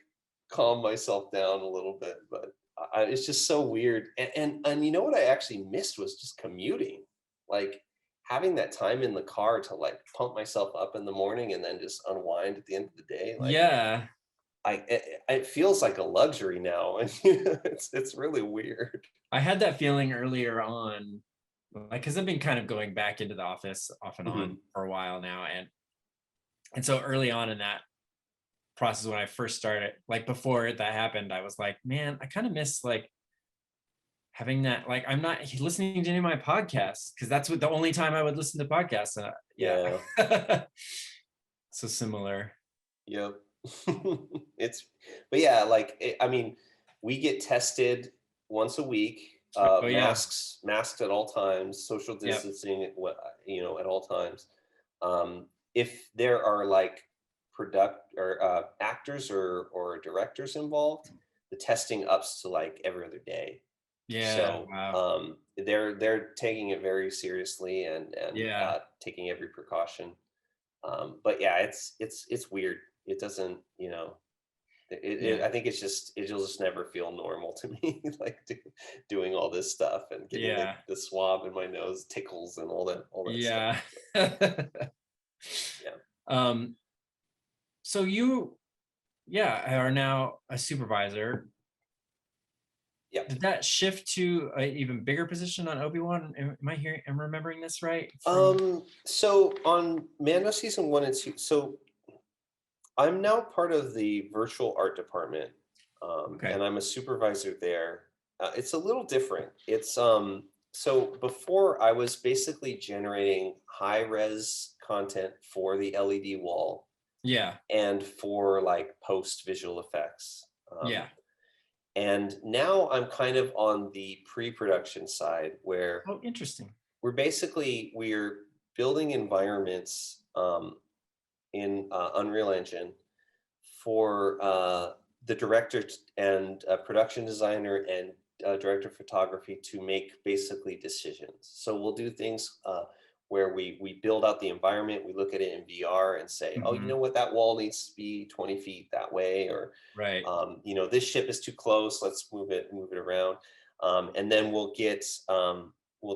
calm myself down a little bit. But it's just so weird. And you know what I actually missed was just commuting. Like having that time in the car to like pump myself up in the morning and then just unwind at the end of the day. Like Yeah. it feels like a luxury now, and it's really weird. I had that feeling earlier on, like, because I've been kind of going back into the office off and Mhm. on for a while now. And so early on in that process, when I first started, like before that happened, I was like, man, I kind of miss like having that, like, I'm not listening to any of my podcasts because that's what the only time I would listen to podcasts. Yeah. Yeah. So similar. Yep. It's, but yeah, like I mean, we get tested once a week, Oh yeah. masks at all times, social Yep. distancing at what, at all times. If there are like product or actors or directors involved, the testing ups to like every other day. Yeah. So Wow. they're taking it very seriously and Yeah. taking every precaution. But yeah, it's weird. It doesn't, I think it's just it'll just never feel normal to me, like doing all this stuff and getting the swab in my nose tickles and all that Yeah. stuff. Yeah. So you, are now a supervisor. Yep. Did that shift to an even bigger position on Obi-Wan? Am I remembering this right? So on Mando season 1 and 2, so I'm now part of the virtual art department, Okay. and I'm a supervisor there. It's a little different. It's so before I was basically generating high res content for the LED wall Yeah. and for like post visual effects. Yeah. And now I'm kind of on the pre-production side where Oh, interesting. we're building environments in Unreal Engine for the director and production designer and director of photography to make basically decisions. So we'll do things where we build out the environment, we look at it in VR and say, oh, you know what, that wall needs to be 20 feet that way, or right. This ship is too close, let's move it around. And then we'll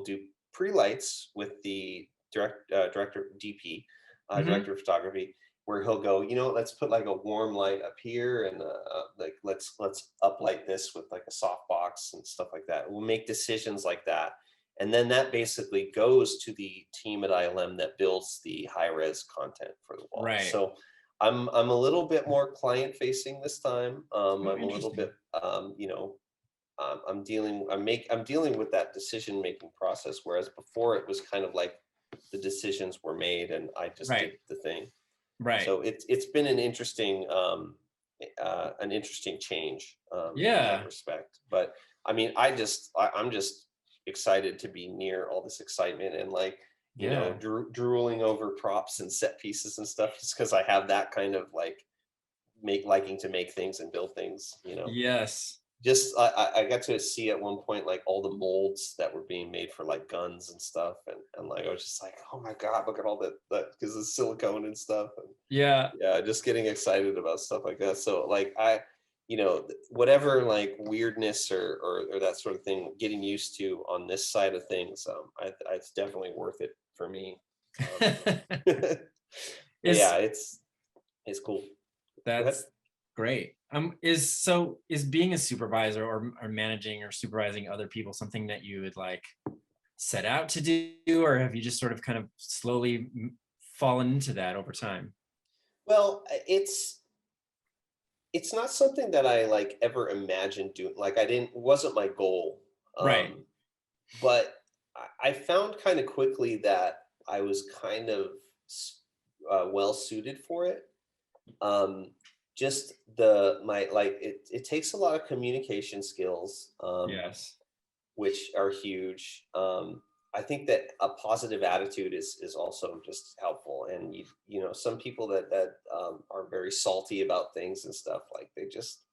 do pre-lights with the director DP, director of photography, where he'll go, let's put like a warm light up here, and like let's uplight this with like a softbox and stuff like that. We'll make decisions like that, and then that basically goes to the team at ILM that builds the high res content for the wall. Right. So I'm a little bit more client facing this time. I'm a little bit, I'm dealing with that decision making process, whereas before it was kind of like the decisions were made and I just did the thing. Right. So it's been an interesting change in that respect. But I mean, I'm just excited to be near all this excitement and like drooling over props and set pieces and stuff, just because I have that kind of like liking to make things and build things. Yes. Just I got to see at one point like all the molds that were being made for like guns and stuff, and like I was just like, oh my god, look at all that because of silicone and stuff. And yeah, just getting excited about stuff like that. So like whatever like weirdness or that sort of thing, getting used to on this side of things, it's definitely worth it for me. Yeah, it's cool. That's great. Is being a supervisor or managing or supervising other people something that you would like set out to do, or have you just sort of kind of slowly fallen into that over time? Well, it's not something that I like ever imagined doing. Like wasn't my goal. Right. But I found kind of quickly that I was kind of well suited for it. Just it takes a lot of communication skills, yes, which are huge. I think that a positive attitude is also just helpful. And some people that are very salty about things and stuff, like they just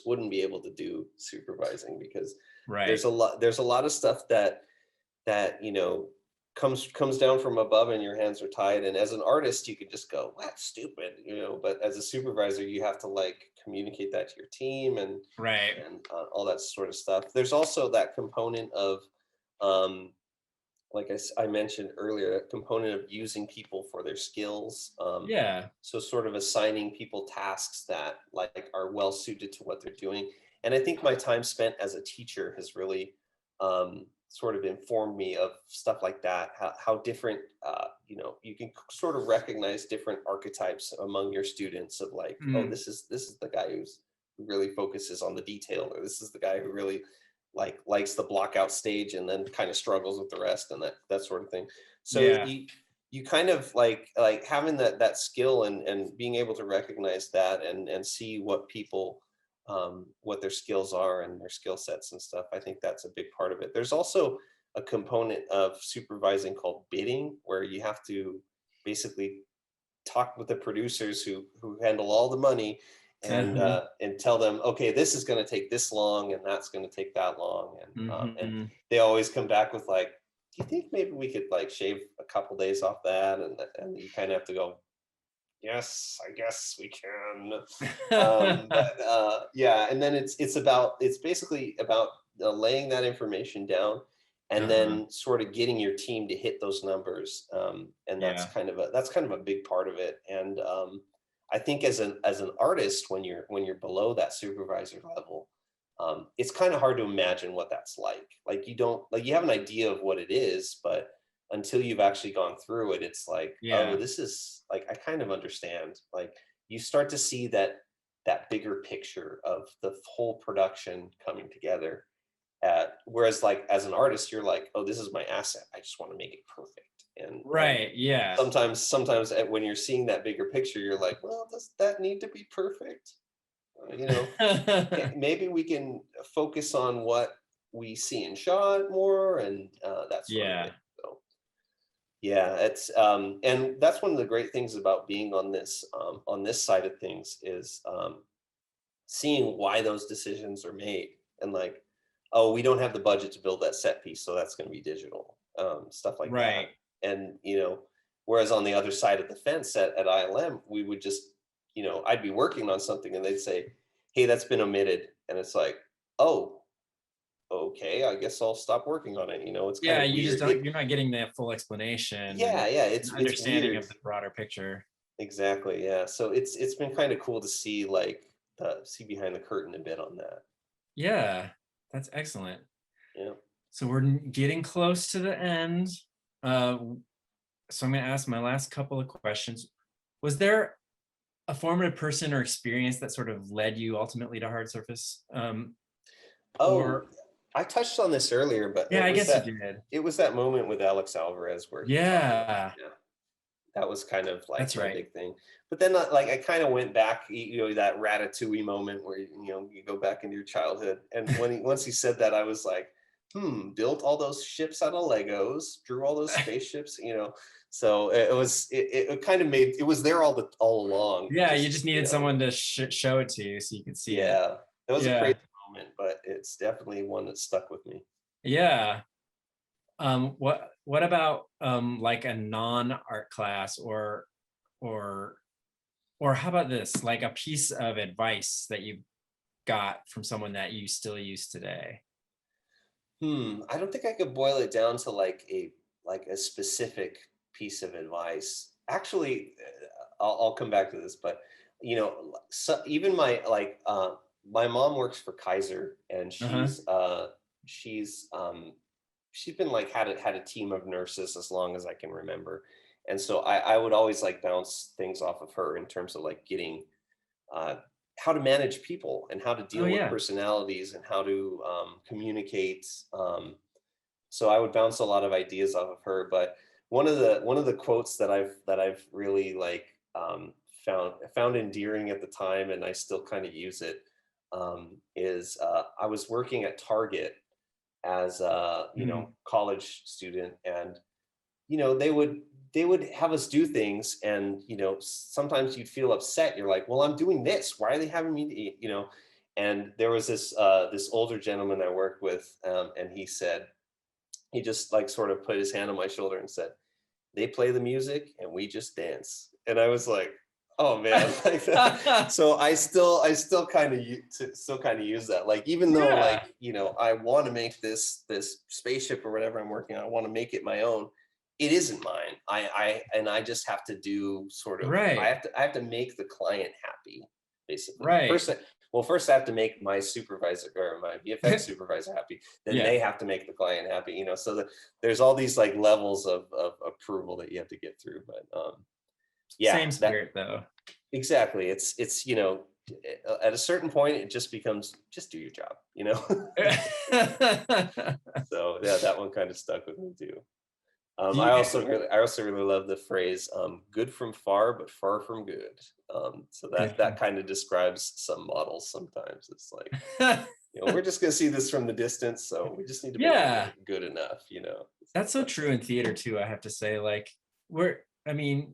wouldn't be able to do supervising, because there's a lot of stuff that comes down from above and your hands are tied, and as an artist you could just go, that's stupid, but as a supervisor you have to like communicate that to your team and all that sort of stuff. There's also that component of like I mentioned earlier, a component of using people for their skills. So sort of assigning people tasks that like are well suited to what they're doing. And I think my time spent as a teacher has really sort of informed me of stuff like that, how different, you can sort of recognize different archetypes among your students of like, oh, this is the guy who really focuses on the detail, or this is the guy who really likes the block out stage and then kind of struggles with the rest, and that sort of thing. So you kind of like having that skill and being able to recognize that and see what people what their skills are and their skill sets and stuff. I think that's a big part of it. There's also a component of supervising called bidding, where you have to basically talk with the producers who handle all the money and tell them, okay, this is going to take this long and that's going to take that long, and they always come back with like, do you think maybe we could like shave a couple days off that, and you kind of have to go, yes, I guess we can. Yeah, and then it's basically about laying that information down, and Uh-huh. then sort of getting your team to hit those numbers. And that's Yeah. kind of a big part of it. And I think as an artist, when you're below that supervisor level, it's kind of hard to imagine what that's like. Like you don't like you have an idea of what it is, but until you've actually gone through it, it's like, oh, Yeah. this is like I kind of understand. Like you start to see that bigger picture of the whole production coming together. Whereas like as an artist, you're like, oh, this is my asset. I just want to make it perfect. And Right. Yeah. sometimes when you're seeing that bigger picture, you're like, well, does that need to be perfect? You know, maybe we can focus on what we see in shot more and that sort of thing. Yeah. So yeah, it's and that's one of the great things about being on this side of things is seeing why those decisions are made and like, oh, we don't have the budget to build that set piece, so that's going to be digital, stuff like that. Right. And whereas on the other side of the fence at ILM, we would just, I'd be working on something and they'd say, hey, that's been omitted, and it's like, oh, okay, I guess I'll stop working on it. It's kind Yeah. of You just weird. don't, you're not getting the full explanation and Yeah, an it's understanding weird. of the broader picture. Exactly. Yeah. So it's been kind of cool to see like see behind the curtain a bit on that. Yeah. That's excellent. Yeah. So we're getting close to the end. Uh, so I'm going to ask my last couple of questions. Was there a formative person or experience that sort of led you ultimately to hard surface? Oh, Or I touched on this earlier, but yeah, I guess you did. it was that moment with Alex Alvarez where he taught me. Yeah, Yeah. That was kind of like that's my right. big thing. But then like I kind of went back, that Ratatouille moment where you go back into your childhood. And once he said that, I was like, built all those ships out of Legos, drew all those spaceships. So it kind of made it was there all along. Yeah, you just Just needed someone to show it to you so you could see it. yeah, it was a Yeah, crazy moment, but it's definitely one that stuck with me. yeah. What about like a non-art class or or how about this? Like a piece of advice that you got from someone that you still use today? I don't think I could boil it down to like a specific piece of advice. Actually, I'll come back to this, but so even my mom works for Kaiser, and Uh-huh. she's been like had a team of nurses as long as I can remember, and so I would always like bounce things off of her in terms of like getting uh, how to manage people and how to Oh deal with yeah. personalities and how to communicate. So I would bounce a lot of ideas off of her. But one of the quotes that I've really like found endearing at the time, and I still kind of use it, is I was working at Target as a Mhm. college student, and they would have us do things, and sometimes you'd feel upset. You're like, well, I'm doing this, why are they having me and there was this older gentleman I worked with, and he just like sort of put his hand on my shoulder and said, they play the music and we just dance. And I was like, oh man, like that. So I still kind of use that, like, even though Yeah. like I want to make this spaceship or whatever I'm working on, I want to make it my own. It isn't mine. I just have to do sort of, I Right. have to I have to make the client happy, basically. Right. First I have to make my supervisor or my VFX supervisor happy, then Yeah. they have to make the client happy, so that there's all these like levels of approval that you have to get through. But yeah, Same that spirit though. exactly. It's at a certain point it just becomes, just do your job. So yeah, that one kind of stuck with me too. Do I you, also really love the phrase, "good from far, but far from good." So good that from kind of describes some models. Sometimes it's like, we're just gonna see this from the distance, so we just need to make yeah, it good enough. that's so Sometimes. true in theater too, I have to say. Like I mean,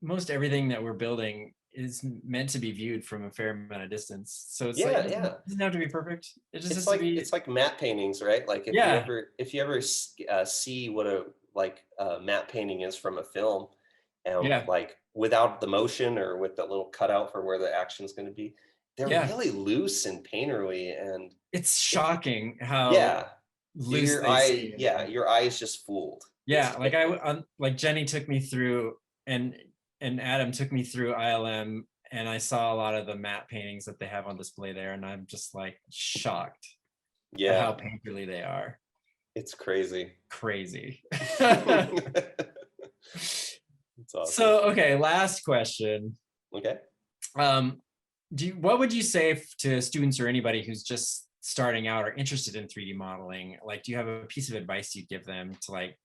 most everything that we're building is meant to be viewed from a fair amount of distance. So it's like Yeah, yeah. it doesn't have to be perfect. It just It's has to like be, it's like matte paintings, right? Like yeah, if you ever see what a matte painting is from a film, and yeah, like without the motion or with the little cutout for where the action's going to be. They're really loose and painterly, and it's shocking how yeah, loose they seem. your eye is just fooled. Yeah, like like Jenny took me through, and Adam took me through ILM, and I saw a lot of the matte paintings that they have on display there, and I'm just like shocked at how painterly they are. It's crazy. It's awesome. So okay, last question. Okay. What would you say to students or anybody who's just starting out or interested in 3D modeling? Like, do you have a piece of advice you'd give them to like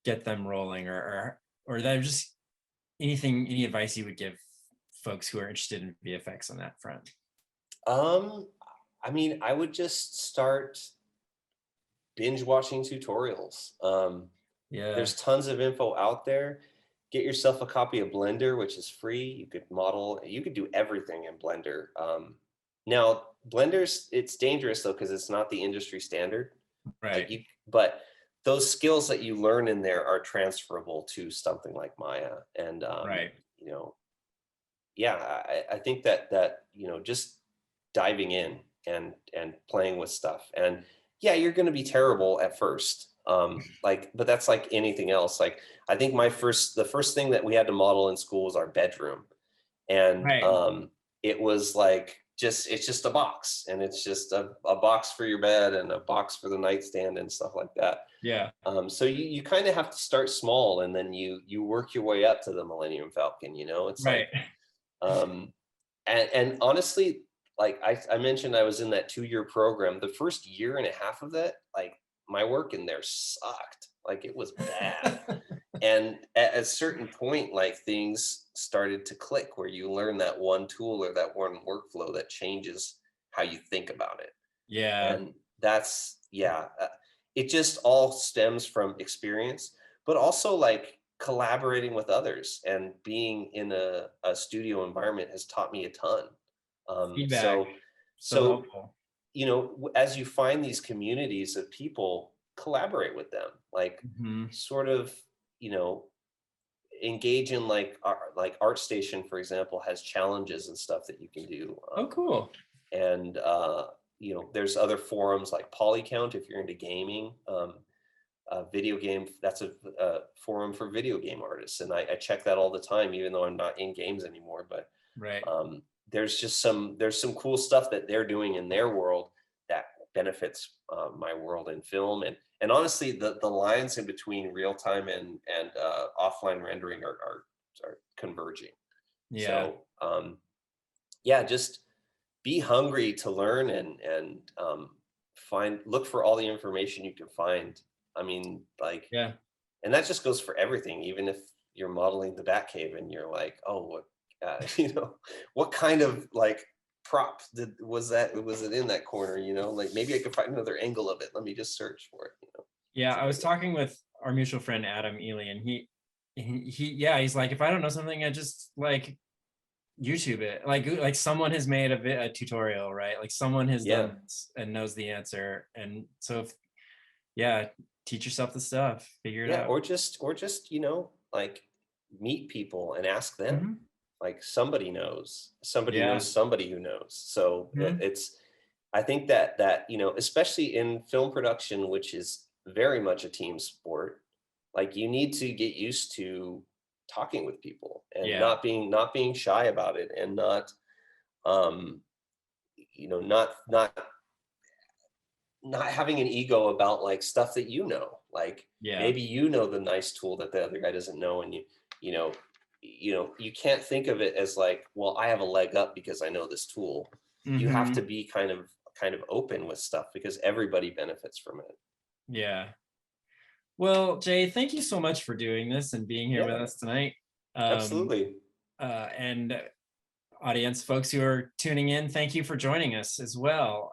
get them rolling, or that just any advice you would give folks who are interested in VFX on that front? I mean, I would just start binge watching tutorials. There's tons of info out there. Get yourself a copy of Blender, which is free. You could model, you could do everything in Blender. Now, Blender's, it's dangerous though, because it's not the industry standard. Right. Like but those skills that you learn in there are transferable to something like Maya. And, you know, yeah, I think that, you know, just diving in and playing with stuff. And yeah, you're going to be terrible at first. But that's like anything else. Like, I think the first thing that we had to model in school was our bedroom. And it was like, it's just a box, and it's just a box for your bed and a box for the nightstand and stuff like that. Yeah. So you kind of have to start small, and then you work your way up to the Millennium Falcon, you know, it's like, and honestly, like I mentioned, I was in that 2-year program. The first year and a half of that, like my work in there sucked. Like it was bad. And at a certain point, like things started to click where you learn that one tool or that one workflow that changes how you think about it. Yeah. And that's, it just all stems from experience, but also like collaborating with others and being in a studio environment has taught me a ton. Feedback. So helpful. You know, as you find these communities of people, collaborate with them, like sort of, you know, engage in like ArtStation, for example, has challenges and stuff that you can do. Cool. And, you know, there's other forums like Polycount if you're into gaming. Video game, that's a forum for video game artists. And I check that all the time, even though I'm not in games anymore. But there's some cool stuff that they're doing in their world that benefits my world in film. And honestly, the lines in between real time and offline rendering are converging. Yeah. So just be hungry to learn and look for all the information you can find. I mean, like, and that just goes for everything. Even if you're modeling the Batcave and you're like, oh, you know, what kind of like prop was it in that corner, you know, like maybe I could find another angle of it. Let me just search for it, you know. Yeah, I was talking with our mutual friend Adam Ely, and he's like, if I don't know something, I just like YouTube it. Like someone has made a tutorial, right? Like someone has done this and knows the answer. And so teach yourself the stuff, figure it out. Or just, you know, like meet people and ask them. Like somebody knows somebody who knows. So I think that, you know, especially in film production, which is very much a team sport, like you need to get used to talking with people and not being shy about it, and not, you know, not having an ego about like stuff that, you know, like maybe, you know, the nice tool that the other guy doesn't know. And you know, you can't think of it as like, well, I have a leg up because I know this tool. You have to be kind of open with stuff because everybody benefits from it. Yeah. Well, Jay, thank you so much for doing this and being here with us tonight. Absolutely. And audience, folks who are tuning in, thank you for joining us as well.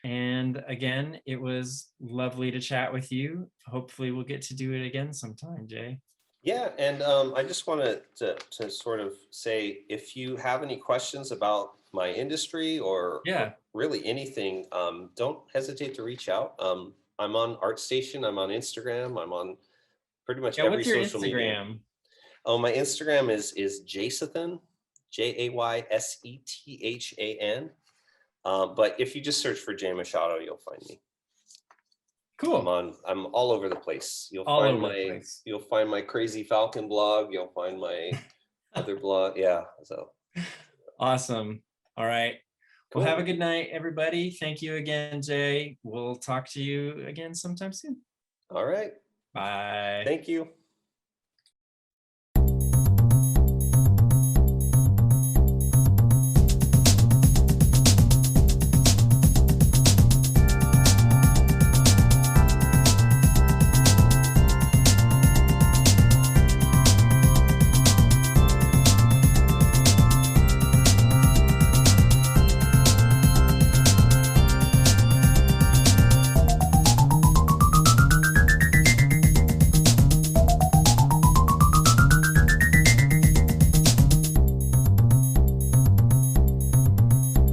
And again, it was lovely to chat with you. Hopefully we'll get to do it again sometime, Jay. Yeah, and I just wanted to sort of say, if you have any questions about my industry or really anything, don't hesitate to reach out. I'm on ArtStation, I'm on Instagram, I'm on pretty much every social media. Oh, my Instagram is Jaysethan, Jaysethan. But if you just search for Jay Machado, you'll find me. Cool. I'm all over the place. You'll find my Crazy Falcon blog. You'll find my other blog. Yeah. So awesome. All right. cool. Well, have a good night, everybody. Thank you again, Jay. We'll talk to you again sometime soon. All right. Bye. Thank you.